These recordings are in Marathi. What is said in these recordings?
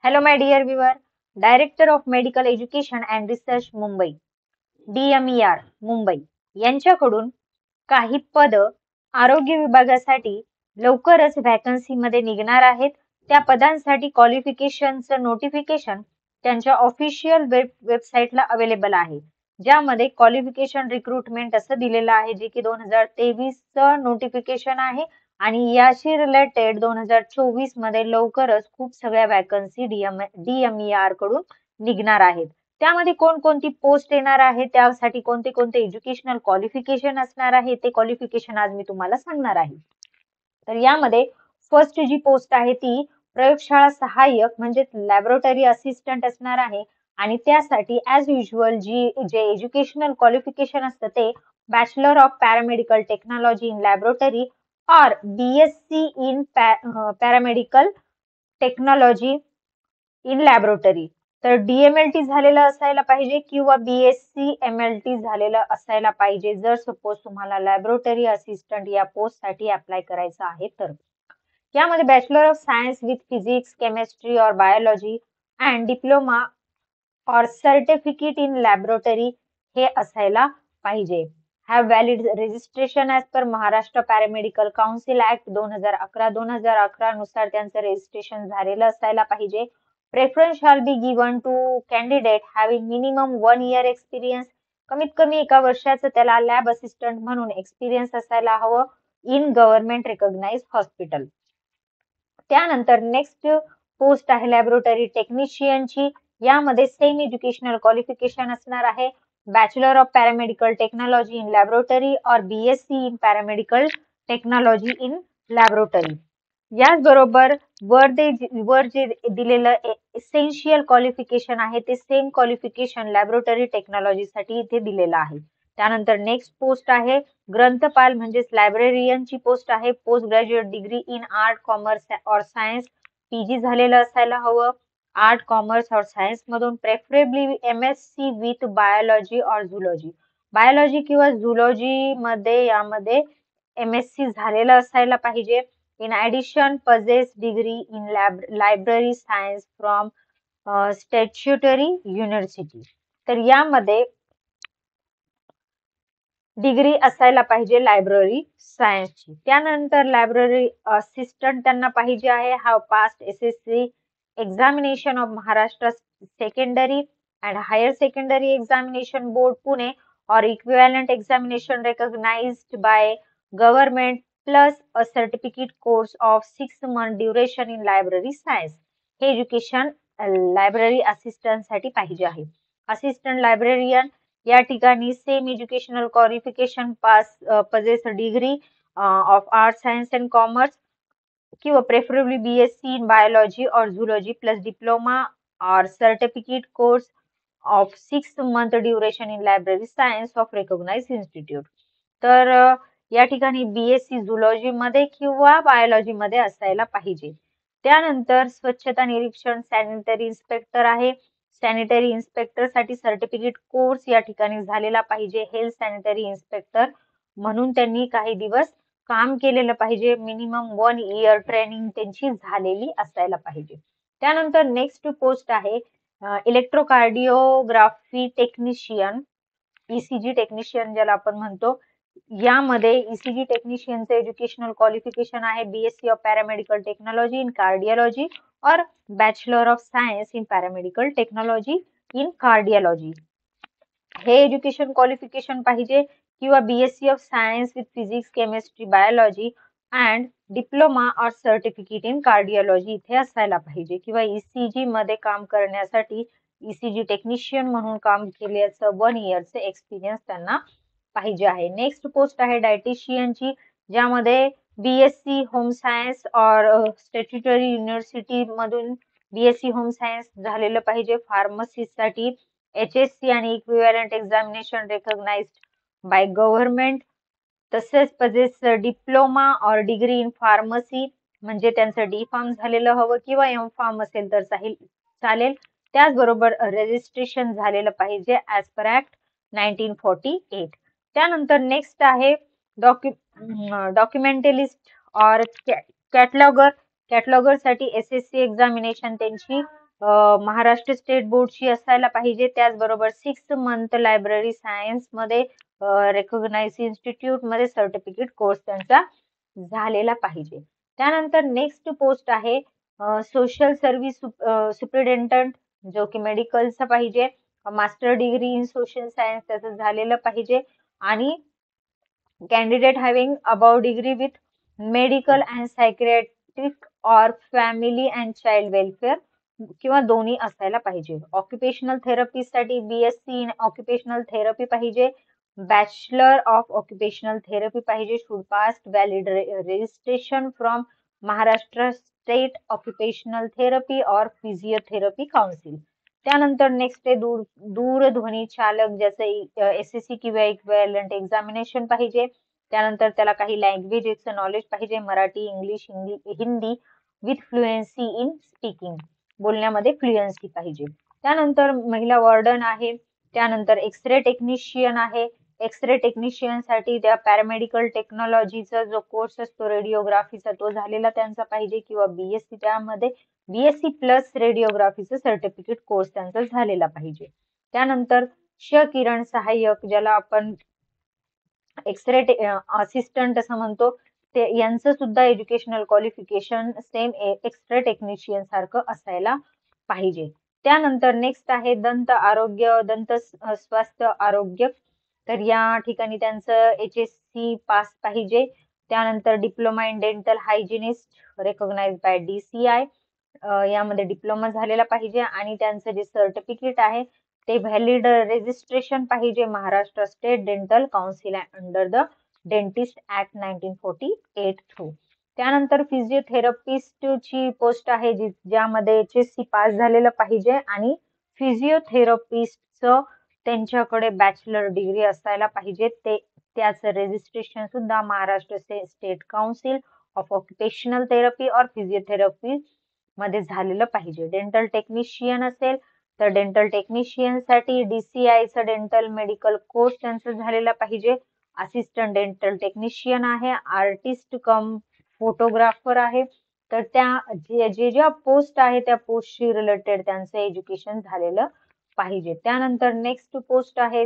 Hello, my dear viewer. Director of Medical Education and Research Mumbai DMER Mumbai यांच्याकडून काही पद आरोग्य विभागासाठी लवकरच व्हॅकन्सीमध्ये निघणार आहेत. त्या पदांसाठी क्वालिफिकेशनचं नोटिफिकेशन त्यांच्या ऑफिशियल वेबसाईटला अवेलेबल आहे. ज्यामध्ये क्वालिफिकेशन रिक्रुटमेंट असं दिलेलं आहे जे की 2023चं नोटिफिकेशन आहे आणि याशी रिलेटेड 2024 मध्ये लवकरच खूप सगळ्या व्हॅकन्सी DMER कडून निघणार आहेत. त्यामध्ये कोणकोणती पोस्ट येणार आहे, त्यासाठी कोणते कोणते एज्युकेशनल क्वालिफिकेशन असणार आहे, ते क्वालिफिकेशन आज मी तुम्हाला सांगणार आहे. तर यामध्ये फर्स्ट जी पोस्ट आहे ती प्रयोगशाळा सहाय्यक म्हणजे लॅबोरेटरी असिस्टंट असणार आहे आणि त्यासाठी ऍज युजल जे एज्युकेशनल क्वालिफिकेशन असतं ते bachelor of paramedical technology in laboratory और BSc in paramedical technology in laboratory. तर DMLT झालेलं असायला पाहिजे किंवा BSc MLT झालेलं असायला पाहिजे जर सपोज तुम्हाला लॅबोरेटरी असिस्टंट या पोस्ट साठी अप्लाय करायचं आहे तर. यामध्ये bachelor of science with physics chemistry और biology and diploma or certificate in laboratory हे असायला पाहिजे. Have valid registration as per Maharashtra paramedical council act 2011 नुसार त्यांचं रजिस्ट्रेशन झालेलं असायला पाहिजे. Preference shall be given to candidate having minimum 1 year experience. कमीत कमी 1 वर्षाचं त्याला लॅब असिस्टंट म्हणून एक्सपिरियन्स असायला हवं इन गव्हर्नमेंट रिकॉग्नाइज्ड हॉस्पिटल. त्यानंतर नेक्स्ट पोस्ट आहे लॅबोरेटरी टेक्निशियनची. यामध्ये सेम एज्युकेशनल क्वालिफिकेशन असणार आहे bachelor of paramedical technology in laboratory और BSc in paramedical technology in laboratory. याचबरोबर वर जे दिलेलं एसेन्शियल क्वालिफिकेशन आहे ते सेम क्वालिफिकेशन लॅबोरेटरी टेक्नॉलॉजीसाठी इथे दिलेलं आहे. त्यानंतर नेक्स्ट पोस्ट आहे ग्रंथपाल म्हणजेच लायब्रेरियनची पोस्ट आहे. Post graduate degree in art commerce और सायन्स PG झालेलं असायला हवं आर्ट कॉमर्स और सायन्स मधून. Preferably MSc with biology or zoology. Biology किंवा झुलॉजी मध्ये यामध्ये MSc झालेलं असायला पाहिजे. In addition, possess degree in library science from statutory university. तर यामध्ये डिग्री असायला पाहिजे लायब्ररी सायन्सची. त्यानंतर लायब्ररी असिस्टंट त्यांना पाहिजे आहे. Have passed SSC examination of Maharashtra secondary and higher secondary examination board Pune or equivalent examination recognized by government plus a certificate course of 6 month duration in library science. हे एज्युकेशन लायब्ररी असिस्टंट साठी पाहिजे आहे. असिस्टंट लायब्रेरियन या ठिकाणी same educational qualification possess degree of art science and commerce किंवा preferably BSc in biology or zoology plus diploma or certificate course of 6 month duration in library science of recognised institute. तर या ठिकाणी BSc झुलॉजी मध्ये किंवा बायोलॉजी मध्ये असायला पाहिजे. त्यानंतर स्वच्छता निरीक्षण सॅनिटरी इन्स्पेक्टर आहे. सॅनिटरी इन्स्पेक्टर साठी सर्टिफिकेट कोर्स या ठिकाणी झालेला पाहिजे. हेल्थ सॅनिटरी इन्स्पेक्टर म्हणून त्यांनी काही दिवस काम केलेलं पाहिजे. मिनिमम 1 year ट्रेनिंग त्यांची झालेली असायला पाहिजे. त्यानंतर नेक्स्ट पोस्ट आहे इलेक्ट्रोकार्डिओग्राफी टेक्निशियन ECG टेक्निशियन ज्याला आपण म्हणतो. यामध्ये ECG टेक्निशियनचं एज्युकेशनल क्वालिफिकेशन आहे BSc of paramedical technology in cardiology or bachelor of science in paramedical technology in cardiology. हे एज्युकेशन क्वालिफिकेशन पाहिजे किंवा BSc of science with physics chemistry biology and diploma or certificate in cardiology इथे असायला पाहिजे किंवा ECG मध्ये काम करण्यासाठी ECG टेक्निशियन म्हणून काम केल्याचं 1 yearचं एक्सपिरियन्स त्यांना पाहिजे आहे. नेक्स्ट पोस्ट आहे डायटिशियनची ज्यामध्ये BSc होम सायन्स और स्टॅट्युटरी युनिव्हर्सिटी मधून BSc होम सायन्स झालेलं पाहिजे. फार्मसिस्टसाठी HSC आणि equivalent examination recognised by government. तसेच पजेस डिप्लोमा और डिग्री इन फार्मसी म्हणजे त्यांचं D.Pharm झालेलं हवं किंवा M.Pharm असेल तर चालेल. त्याचबरोबर रजिस्ट्रेशन झालेलं पाहिजे ऍज पर ऍक्ट 1948. त्यानंतर नेक्स्ट आहे डॉक्युमेंटलिस्ट और कॅटलॉगर. कॅटलॉगर साठी SSC एक्झामिनेशन त्यांची महाराष्ट्र स्टेट बोर्डची असायला पाहिजे. त्याचबरोबर 6 मंथ लायब्ररी सायन्स मध्ये रेकॉग्नाइज इन्स्टिट्यूट मध्ये सर्टिफिकेट कोर्स त्यांचा झालेला पाहिजे. त्यानंतर नेक्स्ट पोस्ट आहे सोशल सर्व्हिस सुपरिटेंडंट, जो की मेडिकलचा पाहिजे. Master degree in social science त्याचं झालेलं पाहिजे. आणि candidate having above degree with medical and psychiatric or family and child welfare किंवा दोन्ही असायला पाहिजे. ऑक्युपेशनल थेरपीसाठी BSc इन ऑक्युपेशनल थेरपी पाहिजे. बॅचलर ऑफ ऑक्युपेशनल थेरपी पाहिजे. Should pass valid registration from Maharashtra state occupational therapy or physiotherapy council. त्यानंतर नेक्स्ट आहे दूरध्वनी चालक, ज्याचं SSC किंवा इक्विव्हॅलंट एक्झामिनेशन पाहिजे. त्यानंतर त्याला काही लँग्वेजेसचं नॉलेज पाहिजे. Marathi, English, Hindi with fluency in speaking, बोलण्यामध्ये फ्लुएन्सी पाहिजे. त्यानंतर महिला वॉर्डन आहे. त्यानंतर एक्सरे टेक्निशियन आहे. एक्सरे टेक्निशियन साठी त्या पॅरामेडिकल टेक्नॉलॉजीचा जो कोर्स असतो रेडिओग्राफीचा तो झालेला त्यांचा पाहिजे, किंवा BSc त्यामध्ये BSc प्लस रेडिओग्राफीचा सर्टिफिकेट कोर्स त्यांचा झालेला पाहिजे. त्यानंतर किरण सहाय्यक, ज्याला आपण एक्सरे असिस्टंट असं म्हणतो, ते यांचं सुद्धा educational qualification same X-ray technician सारखं असायला पाहिजे. त्यानंतर नेक्स्ट आहे दंत आरोग्य, दंत स्वास्थ्य आरोग्य, तर या ठिकाणी त्यांचं HSC पास पाहिजे. त्यानंतर diploma in dental hygienist recognise by DCI, यामध्ये डिप्लोमा झालेला पाहिजे. आणि त्यांचं जे सर्टिफिकेट आहे ते व्हॅलिड रजिस्ट्रेशन पाहिजे Maharashtra state dental council under the dentist act 1948 through. त्यानंतर फिजिओथेरपिस्टची पोस्ट आहे ज्यामध्ये HSC पास झालेलं पाहिजे. आणि फिजिओथेरपिस्टचं त्यांच्याकडे बॅचलर डिग्री असायला पाहिजे. त्याचं रजिस्ट्रेशन सुद्धा Maharashtra state council of occupational therapy और फिजिओथेरपी मध्ये झालेलं पाहिजे. डेंटल टेक्निशियन असेल तर डेंटल टेक्निशियन साठी DCI चा डेंटल मेडिकल कोर्स त्यांचा झालेला पाहिजे. असिस्टंट डेंटल टेक्निशियन आहे. आर्टिस्ट कम फोटोग्राफर आहे. तर त्या ज्या पोस्ट आहे त्या पोस्टशी रिलेटेड त्यांचं एज्युकेशन झालेलं पाहिजे. त्यानंतर नेक्स्ट पोस्ट आहे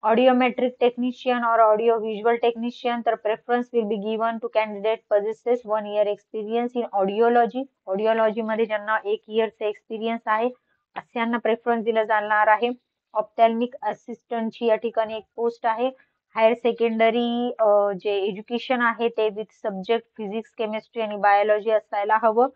ऑडिओमेट्रिक टेक्निशियन और ऑडिओ व्हिज्युअल टेक्निशियन, तर preference will be given to candidate possesses 1 year experience in audiology. Audiology मध्ये ज्यांना 1 yearचा एक्सपिरियन्स आहे अशांना प्रेफरन्स दिला जाणार आहे. ऑप्थॅल्मिक असिस्टंटची या ठिकाणी एक पोस्ट आहे. हायर सेकंडरी जे एज्युकेशन आहे ते विथ सब्जेक्ट फिजिक्स, केमिस्ट्री आणि बायोलॉजी असायला हवं.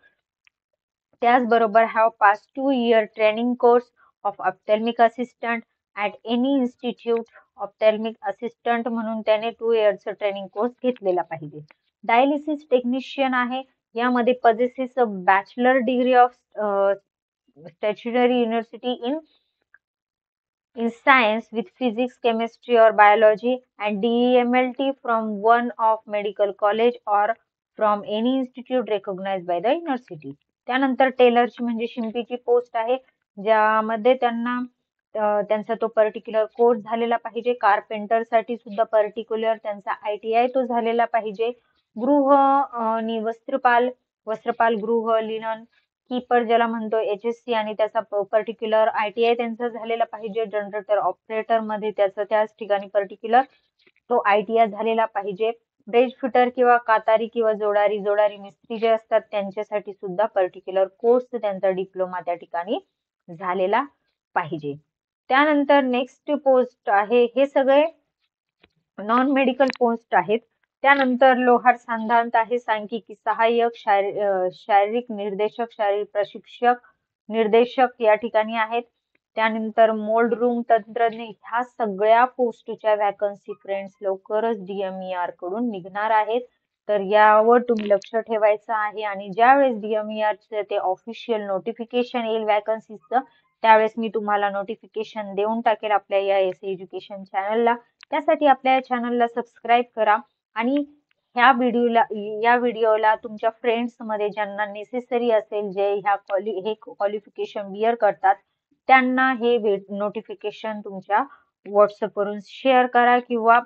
त्याचबरोबर have pass 2 year training course of ophthalmic assistant at any institute. Ophthalmic assistant म्हणून त्याने 2 yearचा ट्रेनिंग कोर्स घेतलेला पाहिजे. डायलिसिस टेक्निशियन आहे. यामध्ये possesses a bachelor degree of statutory university in science with physics, chemistry or biology and DEMLT from one of medical college or from any institute recognized by the university. त्यानंतर टेलरची म्हणजे शिंपीची पोस्ट आहे ज्यामध्ये त्यांचा तो पर्टिक्युलर कोर्स झालेला पाहिजे. कारपेंटर साठी सुद्धा पर्टिक्युलर त्यांचा ITI तो झालेला पाहिजे. गृह आणि वस्त्रपाल गृह लिनन कीपर ज्याला म्हणतो HSC आणि त्याचा पर्टिक्युलर ITI त्यांचा झालेला पाहिजे. जनरेटर ऑपरेटर मध्ये त्याच ठिकाणी पर्टिक्युलर तो ITI झालेला पाहिजे. ब्रेज फिटर किंवा कातारी किंवा जोडारी मिस्त्री जे असतात त्यांच्यासाठी सुद्धा पर्टिक्युलर कोर्स त्यांचा डिप्लोमा त्या ठिकाणी झालेला पाहिजे. त्यानंतर नेक्स्ट पोस्ट आहे, हे सगळे नॉन मेडिकल पोस्ट आहेत. त्यानंतर लोहार सांधांत आहे. सांख्यिकी सहाय्यक, शारीरिक निर्देशक, शारीरिक प्रशिक्षक निर्देशक या ठिकाणी आहेत. त्यानंतर मोल्ड रूम तंत्रज्ञ. ह्या सगळ्या पोस्टच्या वॅकन्सी फ्रेंड्स लवकरच DMER कडून निघणार आहेत, तर यावर तुम्ही लक्ष ठेवायचं आहे. आणि ज्यावेळेस DMER ते ऑफिशियल नोटिफिकेशन येईल वॅकन्सीचं त्यावेळेस मी तुम्हाला नोटिफिकेशन देऊन टाकेल आपल्या या एज्युकेशन चॅनलला. त्यासाठी आपल्या चॅनलला सबस्क्राईब करा आणि या व्हिडिओला तुमच्या फ्रेंड्स मध्ये ज्यांना नेसेसरी असेल, जे हे क्वालिफिकेशन बिअर करतात, त्यांना हे नोटिफिकेशन तुमच्या व्हॉट्सअप वरून शेअर करा किंवा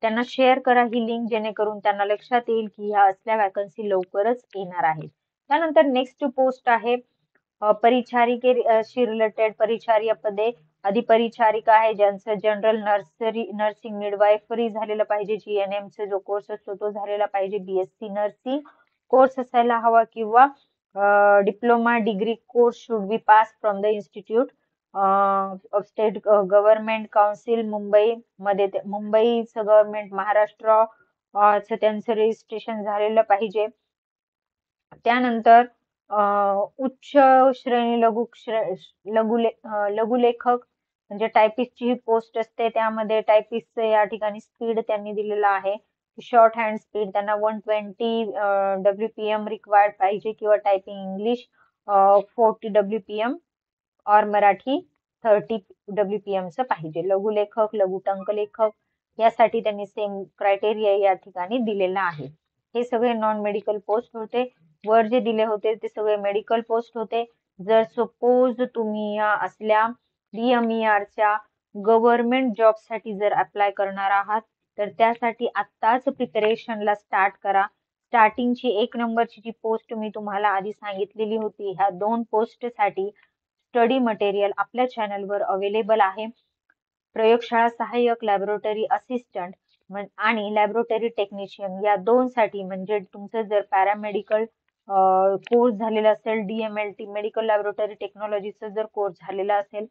त्यांना शेअर करा ही लिंक, जेणेकरून त्यांना लक्षात येईल की ह्या असल्या वॅकन्सी लवकरच येणार आहेत. त्यानंतर नेक्स्ट पोस्ट आहे परिचारिकेशी रिलेटेड परिचार्य पदे, अधिपरिचारिका आहे ज्यांचं जनरल नर्सिंग मिडवायफरी झालेलं पाहिजे, GNM चा जो कोर्स असतो तो झालेला पाहिजे, BSc नर्सिंग कोर्स असायला हवा किंवा diploma degree course should be pass from the institute of state government council Mumbai मध्ये मुंबईचं गव्हर्नमेंट महाराष्ट्र त्यांचं रजिस्ट्रेशन झालेलं पाहिजे. त्यानंतर उच्च श्रेणी लघुलेखक म्हणजे टायपिस्टची ही पोस्ट असते, त्यामध्ये टायपिस्टचं या ठिकाणी स्पीड त्यांनी दिलेला आहे. शॉर्ट हँड स्पीड त्यांना 120 WPM रिक्वायर्ड पाहिजे किंवा टायपिंग इंग्लिश 40 WPM और मराठी 30 WPM चं पाहिजे. लघुलेखक, लघुटंकलेखक यासाठी त्यांनी सेम क्रायटेरिया या ठिकाणी दिलेला आहे. हे सगळे नॉन मेडिकल पोस्ट होते. वर जे दिले होते ते सगळे मेडिकल पोस्ट होते. जर सपोज तुम्ही या असल्या DMER च्या गव्हर्नमेंट जॉब साठी जर अप्लाय करणार आहात तर त्यासाठी आत्ताच प्रिपरेशनला स्टार्ट करा. स्टार्टिंगची 1 नंबरची जी पोस्ट मी तुम्हाला आधी सांगितलेली होती, ह्या 2 पोस्टसाठी स्टडी मटेरियल आपल्या चॅनलवर अवेलेबल आहे. प्रयोगशाळा सहाय्यक, लॅबोरेटरी असिस्टंट आणि लॅबोरेटरी टेक्निशियन या 2 साठी म्हणजे तुमचं जर पॅरामेडिकल कोर्स झालेला असेल, DMLT मेडिकल लॅबोरेटरी टेक्नॉलॉजीचा जर कोर्स झालेला असेल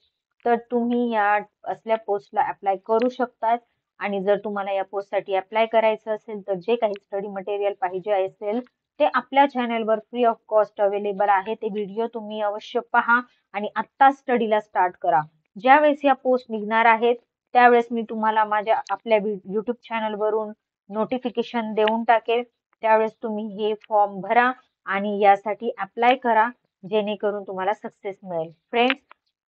तर तुम्ही या असल्या पोस्टला अप्लाय करू शकतात. आणि जर तुम्हाला या पोस्टसाठी अप्लाय करायचं असेल तर जे काही स्टडी मटेरियल पाहिजे असेल ते आपल्या चॅनलवर फ्री ऑफ कॉस्ट अवेलेबल आहे. ते व्हिडिओ तुम्ही अवश्य पहा आणि आत्ता स्टडीला स्टार्ट करा. ज्यावेळेस या पोस्ट निघणार आहेत त्यावेळेस मी तुम्हाला माझ्या आपल्या YouTube चॅनलवरून नोटिफिकेशन देऊन टाकेल. त्यावेळेस तुम्ही हे फॉर्म भरा आणि यासाठी अप्लाय करा जेणेकरून तुम्हाला सक्सेस मिळेल. फ्रेंड्स,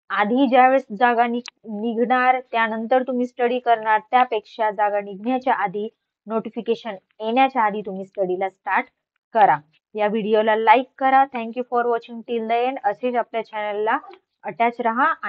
आधी ज्यावेळेस जागा निघणार त्यानंतर तुम्ही स्टडी करणार, त्यापेक्षा जागा निघण्याच्या आधी नोटिफिकेशन येण्याच्या आधी तुम्ही स्टडीला स्टार्ट करा. या व्हिडिओला लाईक करा. Thank you for watching till the end. असेच आपल्या चॅनलला अटॅच राहा.